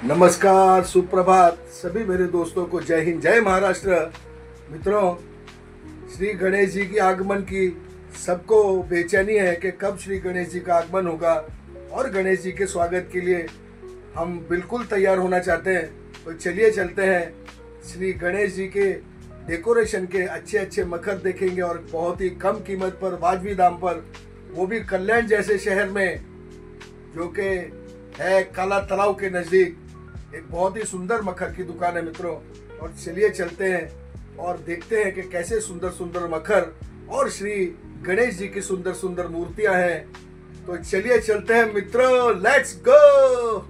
नमस्कार, सुप्रभात सभी मेरे दोस्तों को। जय हिंद, जय महाराष्ट्र। मित्रों, श्री गणेश जी की आगमन की सबको बेचैनी है कि कब श्री गणेश जी का आगमन होगा, और गणेश जी के स्वागत के लिए हम बिल्कुल तैयार होना चाहते हैं। तो चलिए चलते हैं, श्री गणेश जी के डेकोरेशन के अच्छे अच्छे मखर देखेंगे, और बहुत ही कम कीमत पर, वाजबी दाम पर, वो भी कल्याण जैसे शहर में, जो कि है काला तालाब के नज़दीक। एक बहुत ही सुंदर मखर की दुकान है मित्रों। और चलिए चलते हैं और देखते हैं कि कैसे सुंदर सुंदर मखर और श्री गणेश जी की सुंदर सुंदर मूर्तियां हैं। तो चलिए चलते हैं मित्रों, लेट्स गो।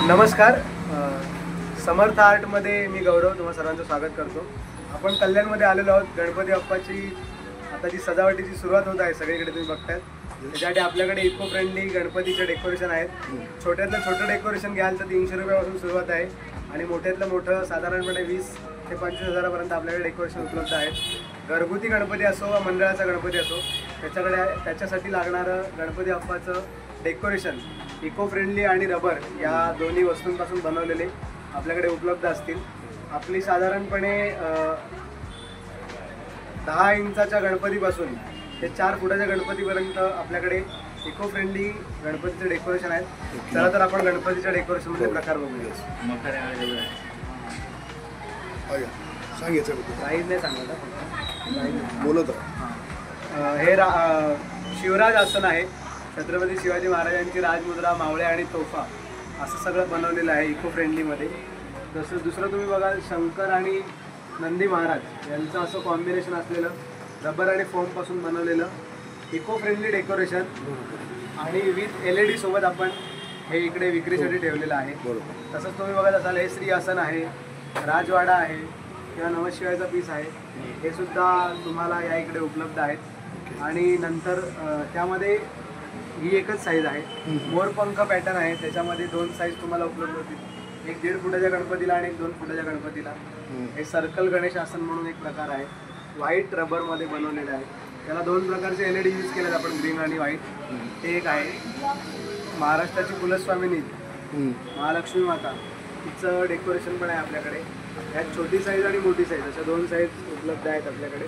नमस्कार, समर्थ आर्टमध्ये मी गौरव तुम्हा सर्वांचं स्वागत करतो। आपण कल्याणमध्ये आलेलो आहोत। गणपती बाप्पाची आता जी सजावटीची सुरुवात होत आहे सगळीकडे तुम्ही बघताय। त्याच्यासाठी आपल्याकडे इको फ्रेंडली गणपतीचे डेकोरेशन आहेत। छोट्यातलं छोटं डेकोरेशन घ्याल तर 300 रुपयापासून सुरुवात आहे, आणि मोठ्यातलं मोठं साधारणपणे 20 ते 25 हजारापर्यंत आपल्याकडे डेकोरेशन उपलब्ध आहेत। घरगुती गणपती असो वा मंडळाचा गणपती असो, त्याच्यासाठी लागणारं गणपती बाप्पाचं डेकोरेशन इको फ्रेंडली आणि रबर या दोन्ही वस्तूंपासून बनवलेले आपल्याकडे उपलब्ध असतील। आपली साधारणपणे 10 इंचाच्या गणपतीपासून ते 4 फुटाच्या गणपतीपर्यंत आपल्याकडे इको फ्रेंडली गणपतीचे डेकोरेशन आहेत। चला तर आपण गणपतीच्या डेकोरेशनमध्ये प्रकार बघूया। सांगायचं प्राईज नाही सांगत, बोलत हे शिवराज आसन आहे। छत्रपती शिवाजी महाराजांची राजमुद्रा, मावळे आणि तोफा असं सगळं बनवलेलं आहे इको फ्रेंडलीमध्ये। दुसरं तुम्ही बघाल, शंकर आणि नंदी महाराज यांचं असं कॉम्बिनेशन असलेलं रबर आणि फोमपासून बनवलेलं इको फ्रेंडली डेकोरेशन, आणि विथ LED सोबत आपण हे इकडे विक्रीसाठी ठेवलेलं आहे। तसंच तुम्ही बघत असाल, हे श्री आसन आहे, राजवाडा आहे किंवा नमशिवायचा पीस आहे, हे सुद्धा तुम्हाला या इकडे उपलब्ध आहेत। आणि नंतर त्यामध्ये ही एकच साईज आहे, मोरपंख पॅटर्न आहे, त्याच्यामध्ये 2 साईज तुम्हाला उपलब्ध होतील, एक 1.5 फुटाच्या गणपतीला आणि एक 2 फुटाच्या गणपतीला। हे सर्कल गणेश आसन म्हणून एक प्रकार आहे, व्हाईट रबरमध्ये बनवलेलं आहे। त्याला 2 प्रकारचे LED यूज केलेत आपण, ग्रीन आणि व्हाईट। ते एक आहे महाराष्ट्राची कुलस्वामिनी महालक्ष्मी माता, तिचं डेकोरेशन पण आहे आपल्याकडे। यात छोटी साईज आणि मोठी साईज अशा 2 साईज उपलब्ध आहेत आपल्याकडे।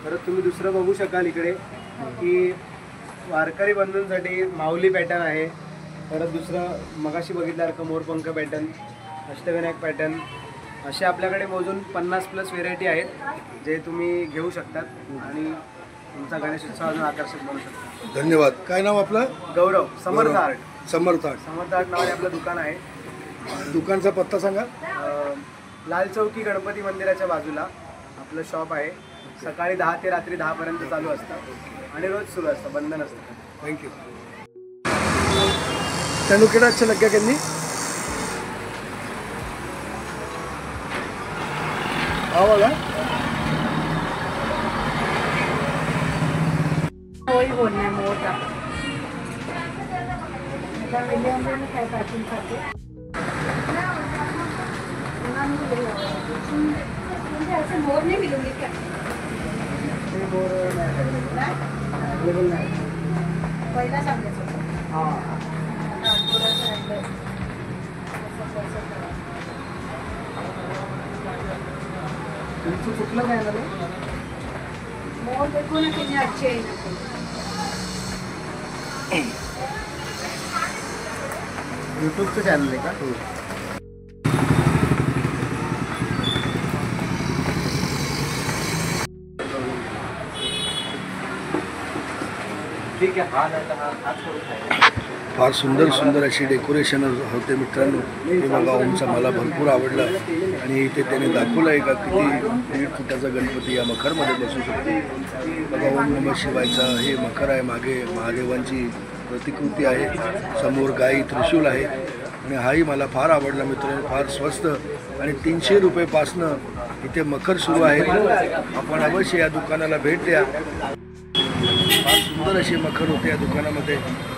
परत तुम्ही दुसरं बघू शकाल इकडे की वारकरी बंधूंसाठी माऊली पॅटर्न आहे। परत दुसरं मगाशी बघितल्यासारखं मोरपंख पॅटर्न, अष्टविनायक पॅटर्न, असे आपल्याकडे मोजून 50+ व्हेरायटी आहेत, जे तुम्ही घेऊ शकतात आणि तुमचा गणेशोत्सव अजून आकर्षक बनवू शकता। धन्यवाद। काय नाव आपलं? गौरव, समर्थ आर्ट। समर्थ आर्ट नावाने आपलं दुकान आहे। दुकानचा पत्ता सांगा। लाल चौकी गणपती मंदिराच्या बाजूला आपलं शॉप आहे। सकाळी 10 ते रात्री 10 पर्यंत चालू असतं आणि रोज सुरू असतं, बंद नसतं। Thank you. तेनू केड़ा अच्छा लग गया कहनी? आवागा वही बोलना है मोटा मिलियन में क्या पैकिंग करते ऐसे मोर नहीं मिलेंगे क्या? पहिला सांगायचं तुमचं कुठलं काय झालं? मोर देखो ना कितने अच्छे हैं। यूट्यूबचं चॅनल आहे का? ठीक आहे। फार सुंदर सुंदर अशी डेकोरेशन होते मित्रांनो। हे बघा, ओमचा मला भरपूर आवडला, आणि इथे त्याने दाखवलं आहे का किती 1.5 फुटाचा गणपती या मखरमध्ये बसू शकतो। बघा, ओम नमः शिवायचा हे मखर आहे, मागे महादेवांची प्रतिकृती आहे, समोर गाई त्रिशूल आहे, आणि हाही मला फार आवडला मित्रांनो। फार स्वस्त आणि 300 रुपयेपासनं इथे मखर सुरू आहे। आपण अवश्य या दुकानाला भेट द्या। फार सुंदर असे मखर होते या दुकानामध्ये।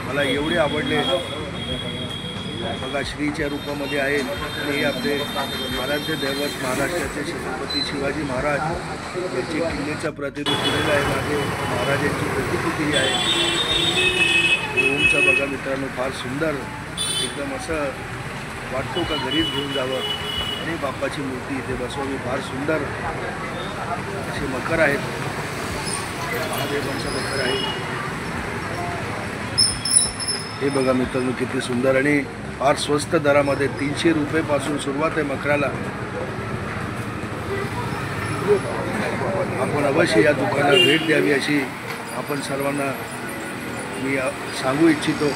मला एवढे आवडले. बघा श्रीच्या रूपामध्ये आहेत आणि हे आपले आराध्य दैवत महाराष्ट्राचे छत्रपती शिवाजी महाराज याचे किल्लेचा प्रतिरूप दिलेला आहे. मागे महाराजांची प्रतिकृती आहे. ओमचा बघा मित्रांनो फार सुंदर, एकदम असं वाटतो का घरीच घेऊन जावं आणि बाप्पाची मूर्ती इथे बसवावी. फार सुंदर असे मकर आहेत, महादेवांचा मकर आहे. हे बघा मित्रांनो किती सुंदर आणि फार स्वस्त दरामध्ये 300 रुपयेपासून सुरुवात आहे मकराला. आपण अवश्य या दुकानाला भेट द्यावी अशी आपण सर्वांना मी सांगू इच्छितो.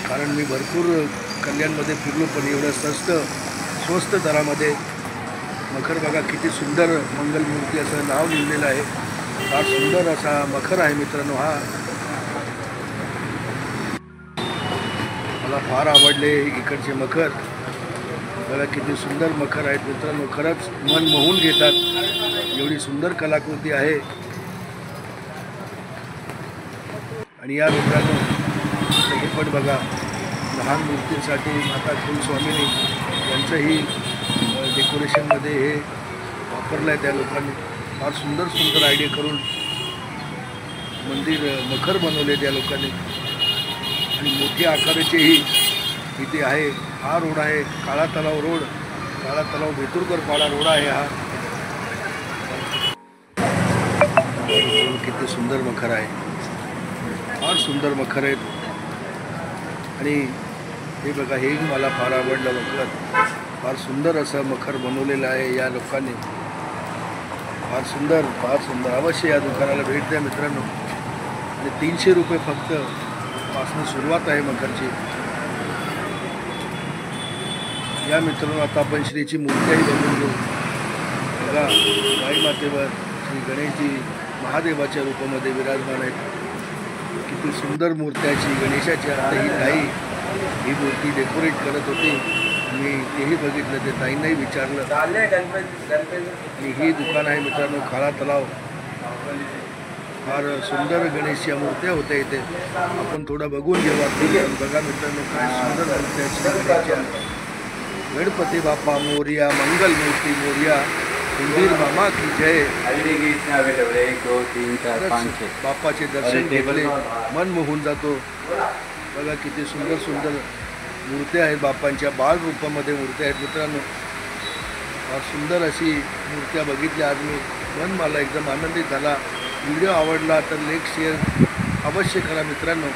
कारण मी भरपूर कल्याणमध्ये फिरलो पण एवढं स्वस्त दरामध्ये मखर बघा किती सुंदर मंगलमूर्ती असं नाव लिहिलेलं आहे. फार सुंदर असा मखर आहे मित्रांनो. हा मला फार आवडले इकडचे मखर. बघा किती सुंदर मखर आहेत मित्रांनो. खरंच मन मोहून घेतात, एवढी सुंदर कलाकृती आहे. आणि या मित्रांनो हे पण बघा लहान मूर्तींसाठी माता कुलस्वामिनी यांचंही डेकोरेशनमध्ये हे वापरलं आहे त्या लोकांनी. फार सुंदर सुंदर आयडिया करून मंदिर मखर बनवले त्या लोकांनी. आणि मोठ्या आकाराचेही इथे आहे. हा रोड आहे काळा तलाव रोड, काळा तलाव भेतुरकर पाडा रोड आहे हा. किती सुंदर मखर आहे, फार सुंदर मखर आहेत. आणि हे बघा हेही मला फार आवडलं मखर. फार सुंदर असं मखर बनवलेलं आहे या लोकांनी. फार सुंदर, फार सुंदर. अवश्य या दुकानाला भेट द्या मित्रांनो. आणि 300 रुपये फक्त पासून सुरुवात आहे मखरची. या मित्रांनो आता आपण श्रीची मूर्त्याही बनवून घेऊ. बघा गाई मातेवर श्री गणेशजी महादेवाच्या रूपामध्ये विराजमान आहेत. किती सुंदर मूर्त्याची गणेशाची. आता ही ताई ही मूर्ती डेकोरेट करत होती. मी तेही बघितलं, ते ताईंनाही विचारलं. आणि ही दुकान आहे मित्रांनो काळा तलाव. फार सुंदर गणेशच्या मूर्त्या होत्या इथे. आपण थोडं बघून घेऊ. बघा मित्रांनो काय सुंदर मूर्त्या. गणपती बाप्पा मोरया, मंगल मूर्ती मोरया, मंदिर मामा की जय. बाप्पाचे दर्शन घेतले मन मोहून जातो. बघा किती सुंदर सुंदर मूर्त्या आहेत. बाप्पांच्या बाळ रूपामध्ये मूर्त्या आहेत मित्रांनो. फार सुंदर अशी मूर्त्या बघितल्या आज मी. मन मला एकदम आनंदित झाला. व्हिडिओ आवडला तर लाईक शेअर अवश्य करा मित्रांनो.